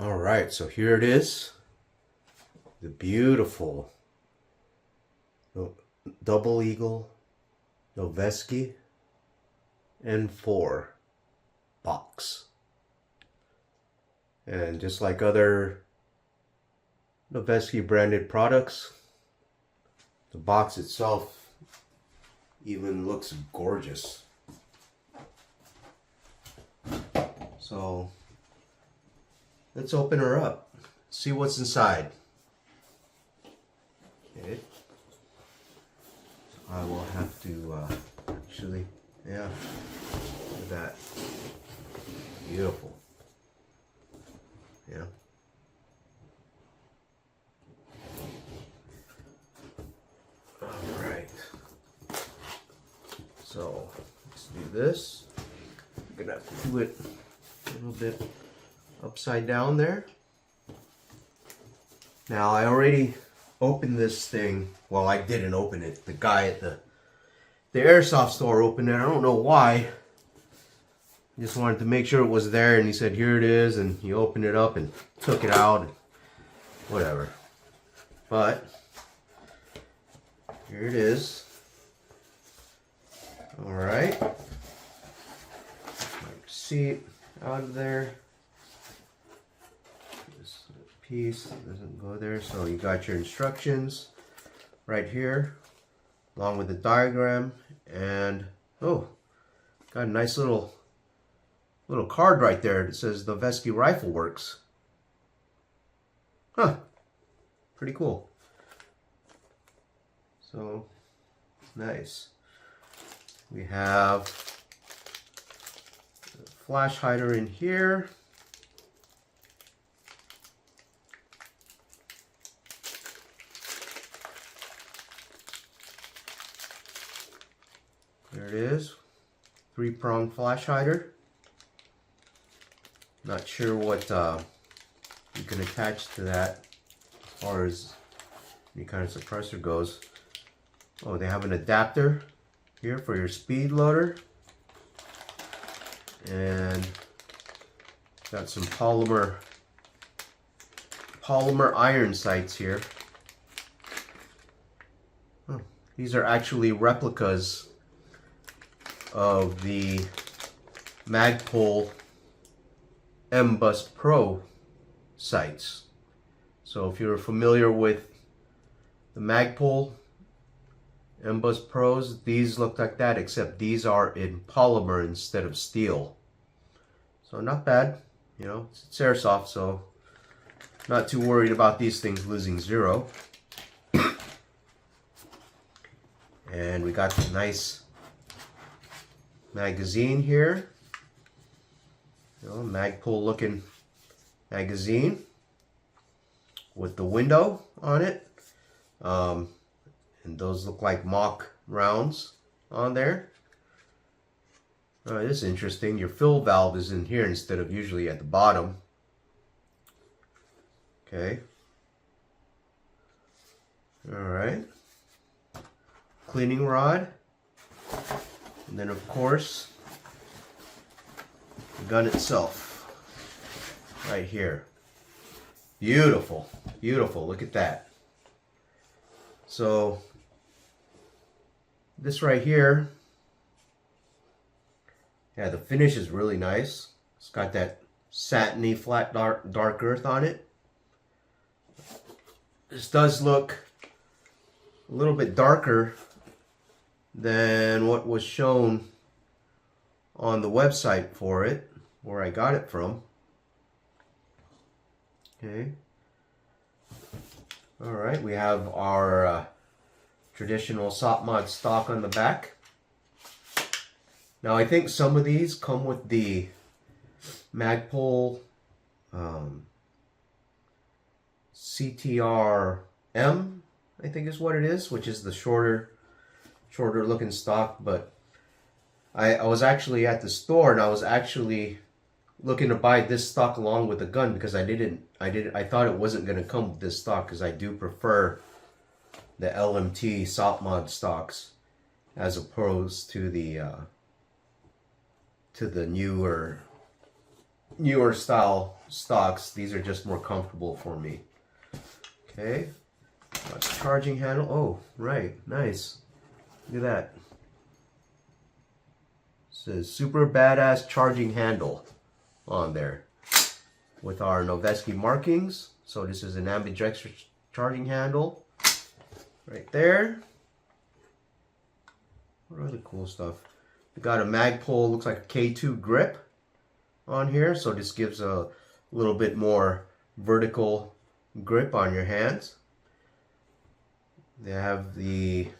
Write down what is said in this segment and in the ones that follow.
All right, so here it is. The beautiful Double Eagle Noveske N4 box. And just like other Noveske branded products, the box itself even looks gorgeous. So let's open her up, see what's inside. Okay. So I will have to actually, yeah, look at that. Beautiful. Yeah. All right. So let's do this. I'm gonna have to do it a little bit upside down there. Now I already opened this thing. Well, I didn't open it. The guy at the Airsoft store opened it. I don't know why. I just wanted to make sure it was there, and he said, here it is, and he opened it up and took it out, and whatever. But here it is. All right. Seat out of there. This piece doesn't go there, so you got your instructions right here, along with the diagram, and oh, got a nice little card right there that says Noveske Rifle Works. Huh, pretty cool. So nice. We have a flash hider in here. There it is, 3-prong flash hider. Not sure what you can attach to that as far as any kind of suppressor goes. Oh, they have an adapter here for your speed loader, and got some polymer iron sights here. Oh, these are actually replicas of the Magpul MWS Pro sights. So if you're familiar with the Magpul MWS Pros, these look like that, except these are in polymer instead of steel. So not bad, you know, it's Airsoft, so not too worried about these things losing zero. And we got the nice magazine here. You know, Magpul looking magazine with the window on it. And those look like mock rounds on there. This is interesting. Your fill valve is in here instead of usually at the bottom. Okay. Alright. Cleaning rod. And then of course, the gun itself. Right here. Beautiful. Beautiful. Look at that. So this right here, yeah, the finish is really nice. It's got that satiny flat dark earth on it. This does look a little bit darker than what was shown on the website for it, where I got it from. Okay. All right, we have our traditional SOP-mod stock on the back. Now I think some of these come with the Magpul CTR-M, I think is what it is, which is the shorter looking stock. But I was actually at the store, and I was actually looking to buy this stock along with the gun, because I thought it wasn't going to come with this stock, because I do prefer the LMT SOP-mod stocks as opposed to the newer style stocks. These are just more comfortable for me. Okay. Charging handle. Oh, right. Nice. Look at that. It says super badass charging handle on there with our Noveske markings. So this is an ambidextrous charging handle right there. What other cool stuff? We got a Magpul, looks like a K2 grip on here. So this gives a little bit more vertical grip on your hands. They have a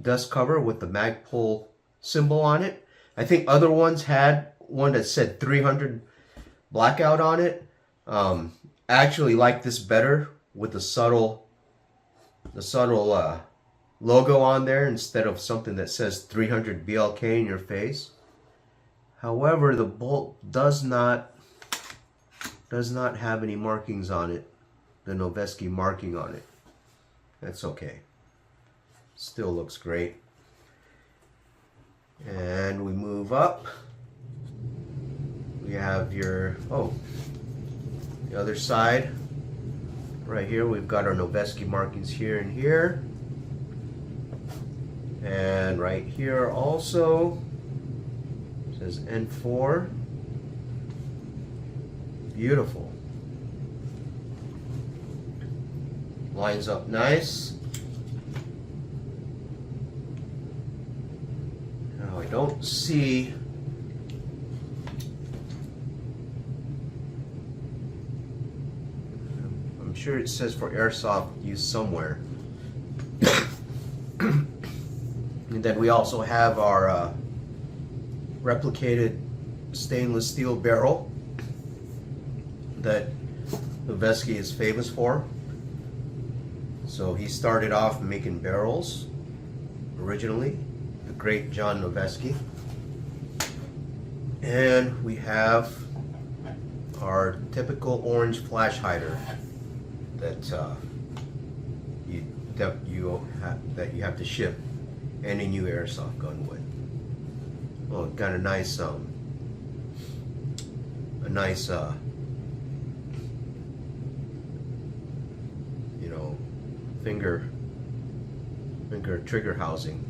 dust cover with the Magpul symbol on it. I think other ones had one that said 300 blackout on it. I actually like this better with the subtle logo on there instead of something that says 300 BLK in your face. However, the bolt does not have any markings on it. The Noveske marking on it. That's okay. Still looks great. And we move up. We have your, the other side. Right here we've got our Noveske markings here and here. And right here also it says N4. Beautiful. Lines up nice. Now I don't see I'm sure it says for Airsoft use somewhere. And then we also have our replicated stainless steel barrel that Noveske is famous for. So he started off making barrels originally, the great John Noveske. And we have our typical orange flash hider that you have to ship any new airsoft gun with. Oh, got a nice finger trigger housing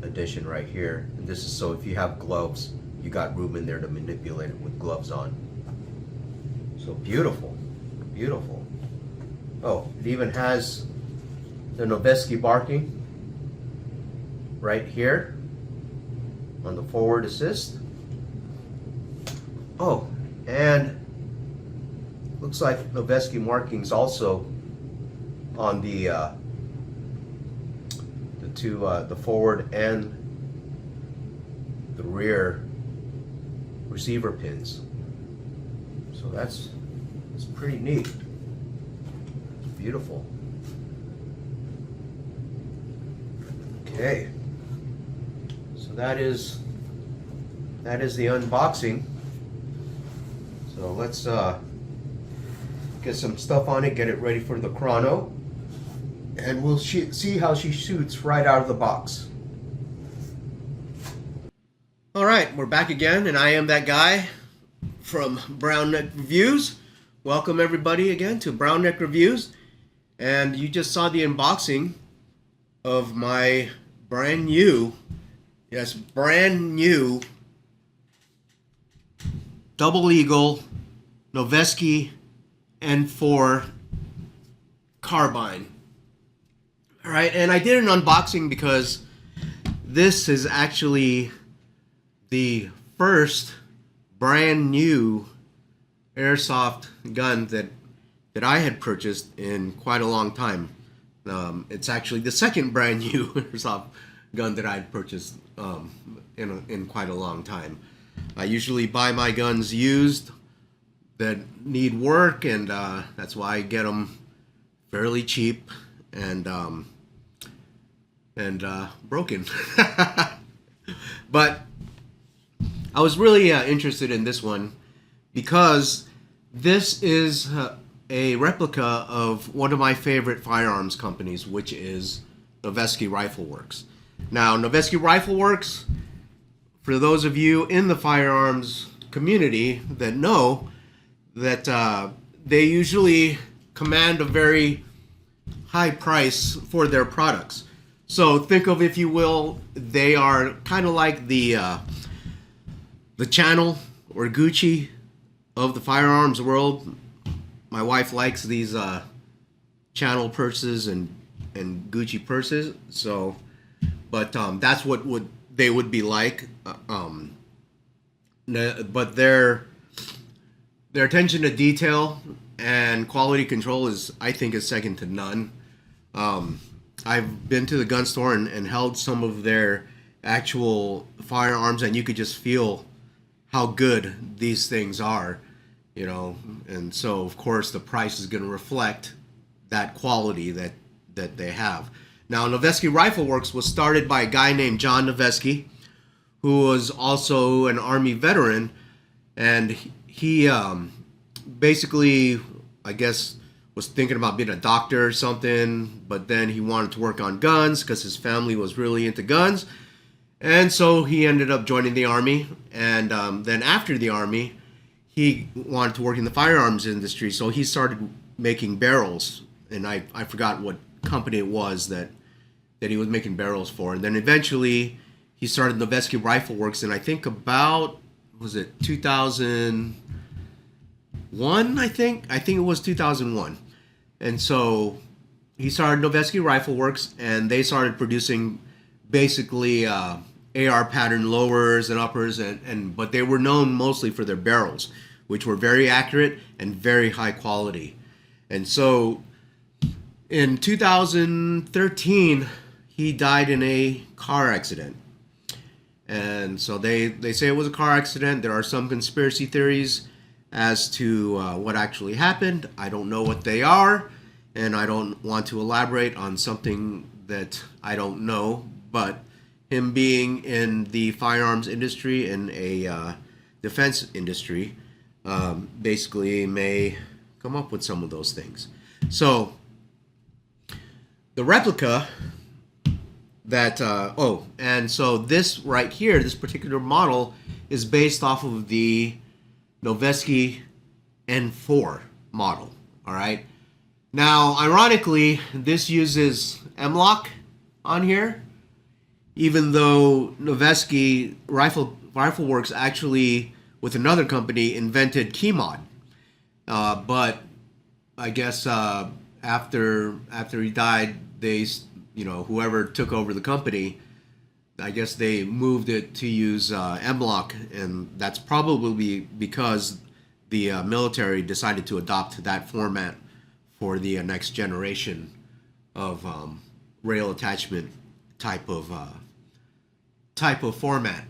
addition right here. And this is so if you have gloves, you got room in there to manipulate it with gloves on. So beautiful, beautiful. Oh, it even has the Noveske marking right here on the forward assist. Oh, and looks like Noveske markings also on the forward and the rear receiver pins. So that's pretty neat. It's beautiful. Okay. So that is the unboxing. So let's get some stuff on it, get it ready for the Chrono, and we'll see how she shoots right out of the box. Alright, we're back again, and I am that guy from Brown Neck Reviews. Welcome everybody again to Brown Neck Reviews. And you just saw the unboxing of my brand new Double Eagle Noveske N4 carbine. Alright, and I did an unboxing because this is actually the first brand new airsoft gun that I had purchased in quite a long time. It's actually the second brand new airsoft gun that I'd purchased in quite a long time. I usually buy my guns used that need work, and that's why I get them fairly cheap and broken. But I was really interested in this one because this is a replica of one of my favorite firearms companies, which is Noveske Rifle Works. Now, Noveske Rifle Works, for those of you in the firearms community that know that they usually command a very high price for their products. So think of, if you will, they are kind of like the Channel or Gucci of the firearms world. My wife likes these Channel purses and Gucci purses. So, but that's what they would be like. But their attention to detail and quality control is, I think, is second to none. I've been to the gun store and held some of their actual firearms, and you could just feel how good these things are, you know. And so, of course, the price is going to reflect that quality that they have. Now, Noveske Rifle Works was started by a guy named John Noveske, who was also an Army veteran, and he basically, I guess, was thinking about being a doctor or something, but then he wanted to work on guns because his family was really into guns. And so he ended up joining the Army, and then after the Army, he wanted to work in the firearms industry, so he started making barrels, and I forgot what company it was that he was making barrels for. And then eventually he started Noveske Rifle Works, and I think about, was it 2001? I think it was 2001. And so he started Noveske Rifle Works, and they started producing basically AR pattern lowers and uppers, but they were known mostly for their barrels, which were very accurate and very high quality. And so in 2013, he died in a car accident. And so they say it was a car accident. There are some conspiracy theories as to what actually happened. I don't know what they are, and I don't want to elaborate on something that I don't know. But him being in the firearms industry and a defense industry basically may come up with some of those things. So the replica that and so this right here, this particular model, is based off of the Noveske N4 model. All right. Now, ironically, this uses M-LOK on here, even though Noveske Rifle Works actually, with another company, invented Keymod. But I guess after he died, they, whoever took over the company, I guess they moved it to use M-LOK, and that's probably because the military decided to adopt that format for the next generation of rail attachment type of format.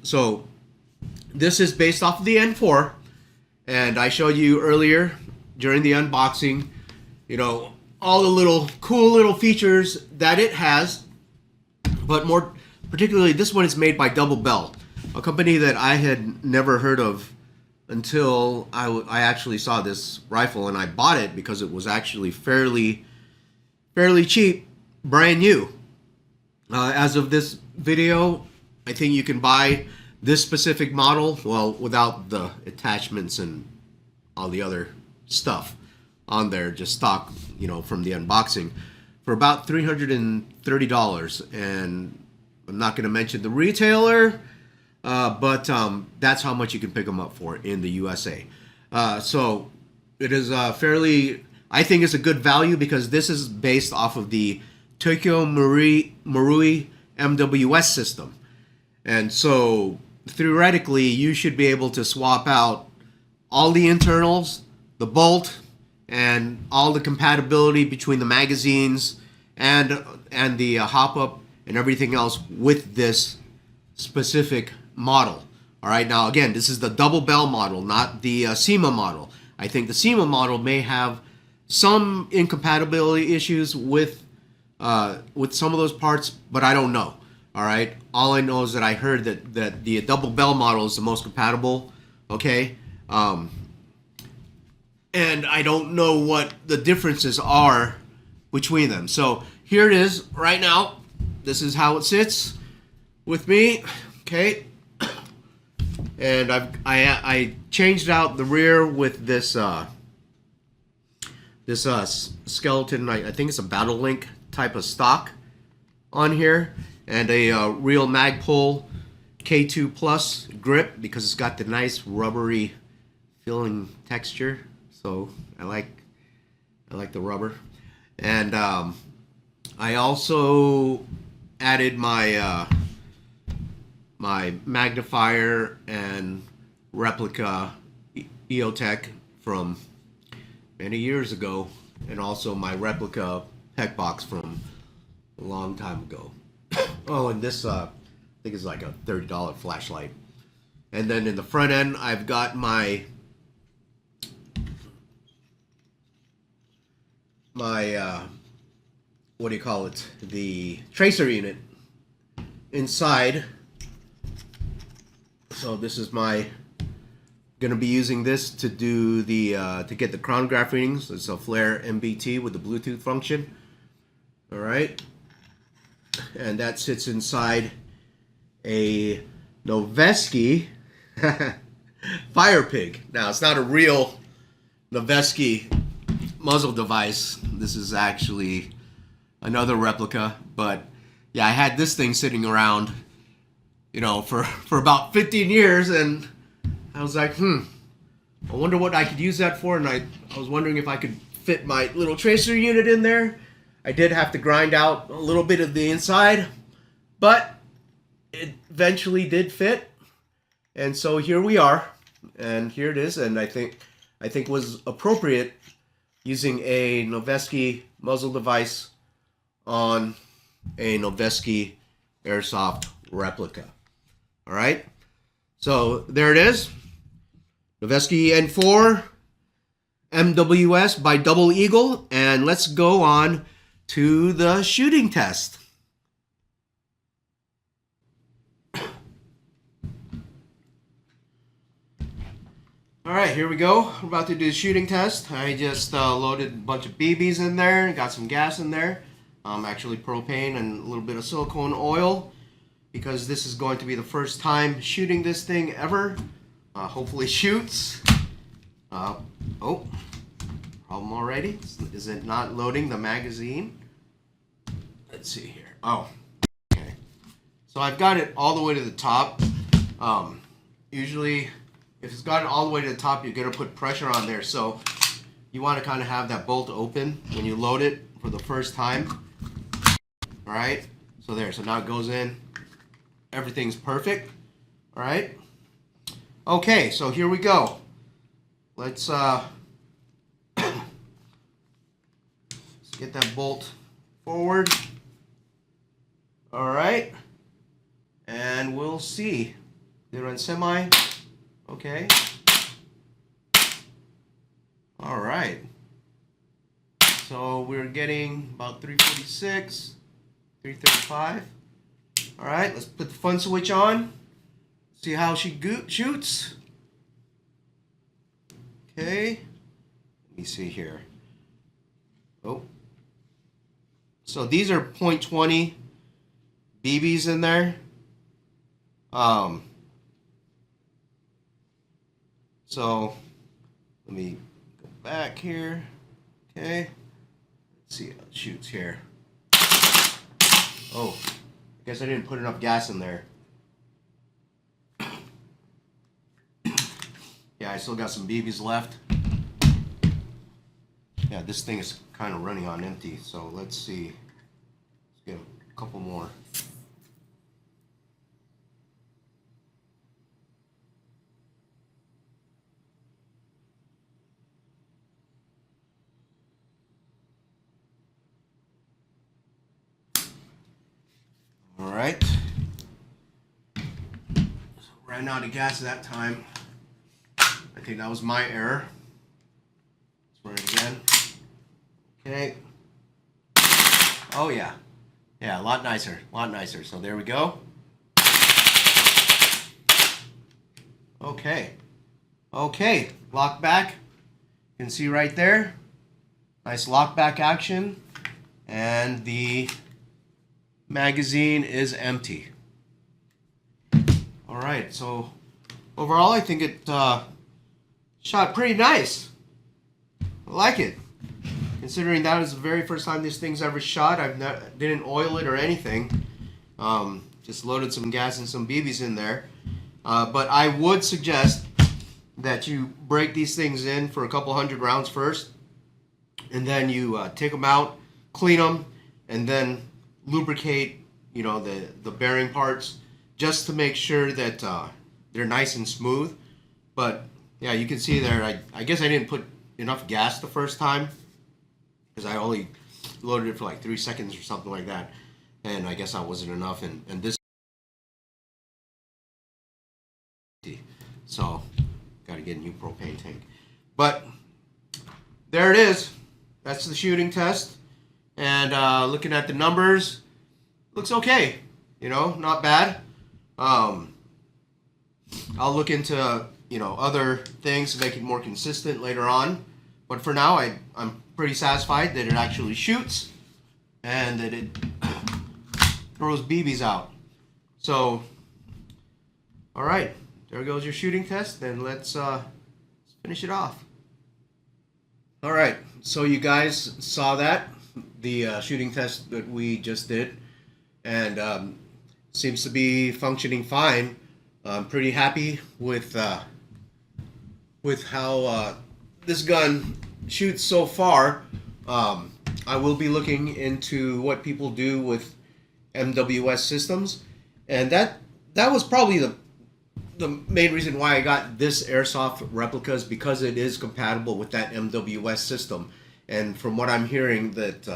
So this is based off of the N4, and I showed you earlier during the unboxing, all the cool little features that it has, but more particularly this one is made by Double Bell, a company that I had never heard of until I actually saw this rifle, and I bought it because it was actually fairly cheap, brand new. As of this video, I think you can buy this specific model, well, without the attachments and all the other stuff on there, just stock, from the unboxing, for about $330. And I'm not going to mention the retailer, but that's how much you can pick them up for in the USA. So it is fairly, I think it's a good value because this is based off of the Tokyo Marui MWS system. And so theoretically, you should be able to swap out all the internals, the bolt, and all the compatibility between the magazines and the hop-up and everything else with this specific model. All right, now again, this is the Double Bell model, not the SEMA model. I think the SEMA model may have some incompatibility issues with some of those parts, but I don't know. All right, all I know is that I heard that the Double Bell model is the most compatible. Okay, and I don't know what the differences are between them. So here it is right now. This is how it sits with me. Okay, And I changed out the rear with this skeleton. I think it's a Battle Link type of stock on here, and a real Magpul K2 Plus grip because it's got the nice rubbery feeling texture. So I like the rubber. And I also added my my magnifier and replica EOTech from many years ago, and also my replica tech box from a long time ago. Oh, and this I think is like a $30 flashlight. And then in the front end, I've got my what do you call it? The tracer unit inside. So this is my gonna be using this to do the to get the chronograph readings. It's a Flare MBT with the Bluetooth function. All right, and that sits inside a Noveske Fire Pig. Now it's not a real Noveske muzzle device. This is actually another replica, but yeah, I had this thing sitting around, you know, for about 15 years, and I was like, I wonder what I could use that for, and I was wondering if I could fit my little tracer unit in there. I did have to grind out a little bit of the inside, but it eventually did fit, and so here we are, and here it is, and I think was appropriate using a Noveske muzzle device on a Noveske Airsoft replica. All right, so there it is. Noveske N4 MWS by Double Eagle, and let's go on to the shooting test. All right, here we go. We're about to do the shooting test. I just loaded a bunch of BBs in there, got some gas in there, actually propane and a little bit of silicone oil, because this is going to be the first time shooting this thing ever. Hopefully shoots. Oh, problem already. Is it not loading the magazine? Let's see here. Oh, okay. So I've got it all the way to the top. Usually, if it's got it all the way to the top, you're going to put pressure on there. So you want to kind of have that bolt open when you load it for the first time. All right. So there. So now it goes in. Everything's perfect. All right. Okay. So here we go. Let's get that bolt forward. All right. And we'll see. They run semi. Okay. All right. So we're getting about 346, 335. All right, let's put the fun switch on. See how she shoots. Okay. Let me see here. Oh. So these are .20 BBs in there. So let me go back here. Okay. Let's see how it shoots here. Oh, I guess I didn't put enough gas in there. Yeah, I still got some BBs left. Yeah, this thing is kind of running on empty, so let's see. Let's get a couple more. All right. So ran out of gas that time. I think that was my error. Let's run it again. Okay. Oh yeah. Yeah, a lot nicer. A lot nicer. So there we go. Okay. Okay. Lock back. You can see right there. Nice lock back action. And the magazine is empty. All right, so overall, I think it shot pretty nice. I like it. Considering that was the very first time this thing's ever shot, didn't oil it or anything. Just loaded some gas and some BBs in there. But I would suggest that you break these things in for a couple hundred rounds first, and then you take them out, clean them, and then lubricate, you know, the bearing parts, just to make sure that they're nice and smooth. But yeah, you can see there, I guess I didn't put enough gas the first time, because I only loaded it for like 3 seconds or something like that, and I guess that wasn't enough, and this, so got to get a new propane tank. But there it is. That's the shooting test, and looking at the numbers, looks okay, you know, not bad. I'll look into, you know, other things to make it more consistent later on, but for now I'm pretty satisfied that it actually shoots and that it throws BBs out. So, all right, there goes your shooting test, and let's finish it off. All right, so you guys saw that, the shooting test that we just did, and seems to be functioning fine. I'm pretty happy with how this gun shoots so far. I will be looking into what people do with MWS systems, and that was probably the main reason why I got this Airsoft replica, is because it is compatible with that MWS system. And from what I'm hearing, that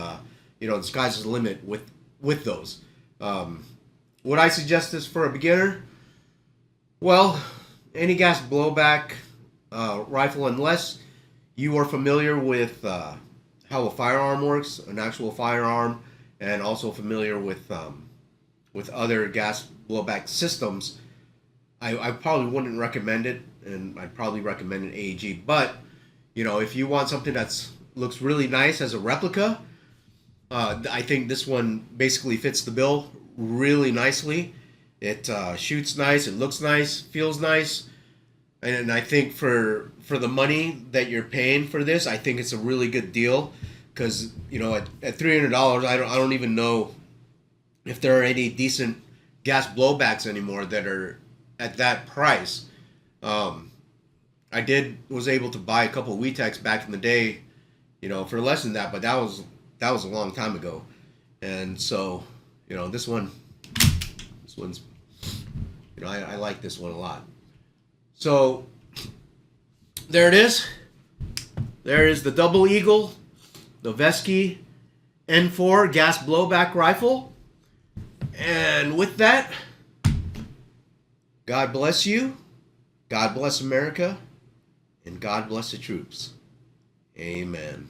you know, the sky's the limit with those. Would I suggest this for a beginner? Well, any gas blowback rifle, unless you are familiar with how a firearm works, an actual firearm, and also familiar with other gas blowback systems, I probably wouldn't recommend it, and I'd probably recommend an AEG. But you know, if you want something that's looks really nice as a replica, I think this one basically fits the bill really nicely. It shoots nice, it looks nice, feels nice, and I think for the money that you're paying for this, I think it's a really good deal. Because, you know, at $300, I don't even know if there are any decent gas blowbacks anymore that are at that price. I was able to buy a couple of WeTechs back in the day, you know, for less than that, but that was a long time ago. And so, you know, this one's, you know, I like this one a lot. So there it is. There is the Double Eagle Noveske N4 gas blowback rifle. And with that, God bless you, God bless America, and God bless the troops. Amen.